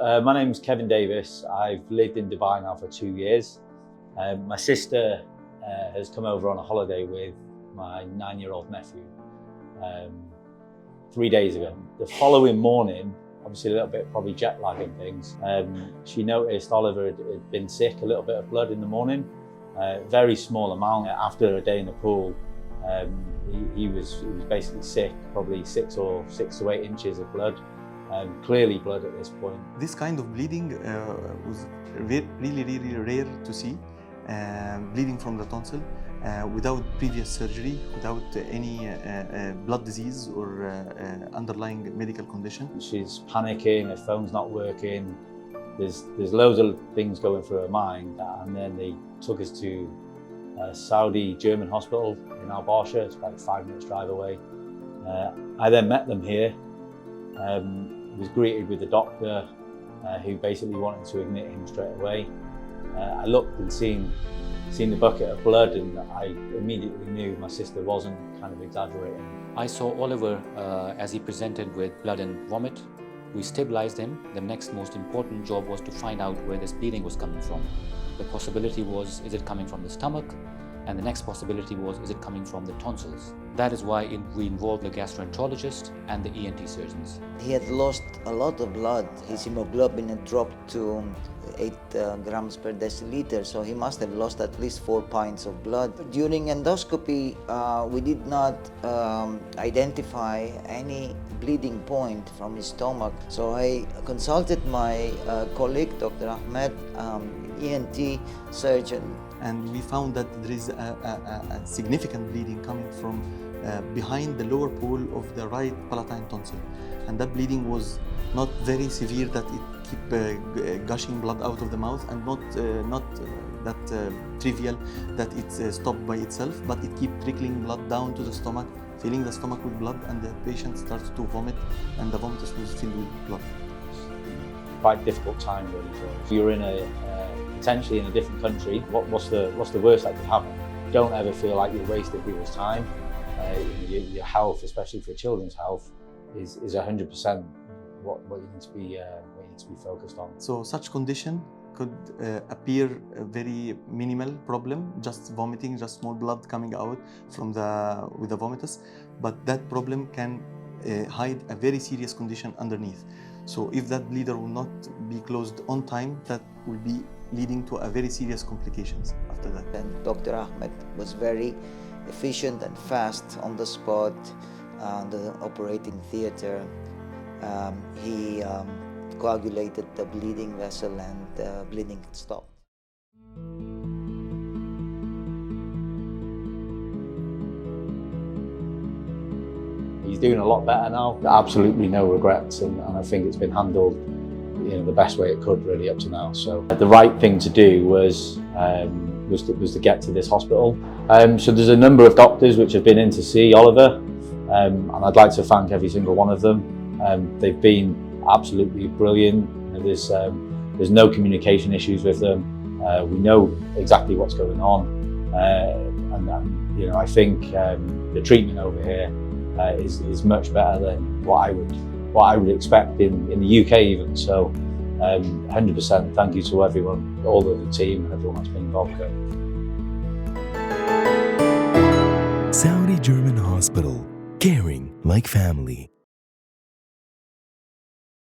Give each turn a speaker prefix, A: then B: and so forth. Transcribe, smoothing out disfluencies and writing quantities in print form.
A: My name's Kevin Davis. I've lived in Dubai now for 2 years. My sister has come over on a holiday with my 9-year-old nephew 3 days ago. The following morning, obviously a little bit probably jet lag and things, she noticed Oliver had been sick, a little bit of blood in the morning, very small amount. After a day in the pool, he was basically sick, probably 6 to 8 inches of blood. Clearly blood at this point.
B: This kind of bleeding was really rare to see. Bleeding from the tonsil without previous surgery, without any blood disease or underlying medical condition.
A: She's panicking, her phone's not working. There's loads of things going through her mind, and then they took us to a Saudi German hospital in Al Barsha. It's about a 5 minutes drive away. I then met them here. Was greeted with the doctor who basically wanted to admit him straight away. I looked and seen the bucket of blood, and I immediately knew my sister wasn't kind of exaggerating.
C: I saw Oliver as he presented with blood and vomit. We stabilized him. The next most important job was to find out where this bleeding was coming from. The possibility was, is it coming from the stomach? And the next possibility was, is it coming from the tonsils? That is why we involved the gastroenterologist and the ENT surgeons.
D: He had lost a lot of blood. His hemoglobin had dropped to 8 grams per deciliter, so he must have lost at least 4 pints of blood. During endoscopy, we did not identify any bleeding point from his stomach. So I consulted my colleague, Dr. Ahmed, ENT surgeon.
B: And we found that there is a significant bleeding coming from behind the lower pole of the right palatine tonsil. And that bleeding was not very severe, that it keep gushing blood out of the mouth, and not that trivial that it's stopped by itself, but it keep trickling blood down to the stomach, filling the stomach with blood, and the patient starts to vomit, and the vomit was filled with blood.
A: Quite difficult time really for us. You're in potentially in a different country. What's the worst that could happen? Don't ever feel like you're wasting people's time. Your health, especially for children's health, is 100% what you need to be focused on.
B: So such condition could appear a very minimal problem, just vomiting, just small blood coming out from with the vomitus, but that problem can hide a very serious condition underneath. So if that bleeder will not be closed on time, that will be leading to a very serious complications after that.
D: And Dr. Ahmed was very efficient and fast on the spot, the operating theater. He coagulated the bleeding vessel, and the bleeding stopped.
A: He's doing a lot better now. Absolutely no regrets, and I think it's been handled the best way it could really up to now. So the right thing to do was to get to this hospital. So there's a number of doctors which have been in to see Oliver, and I'd like to thank every single one of them. They've been absolutely brilliant. There's no communication issues with them. We know exactly what's going on, and I think the treatment over here is much better than what I would expect in the UK even. So 100% thank you to everyone, all of the team and everyone that's been involved.
E: Saudi German Hospital, caring like family.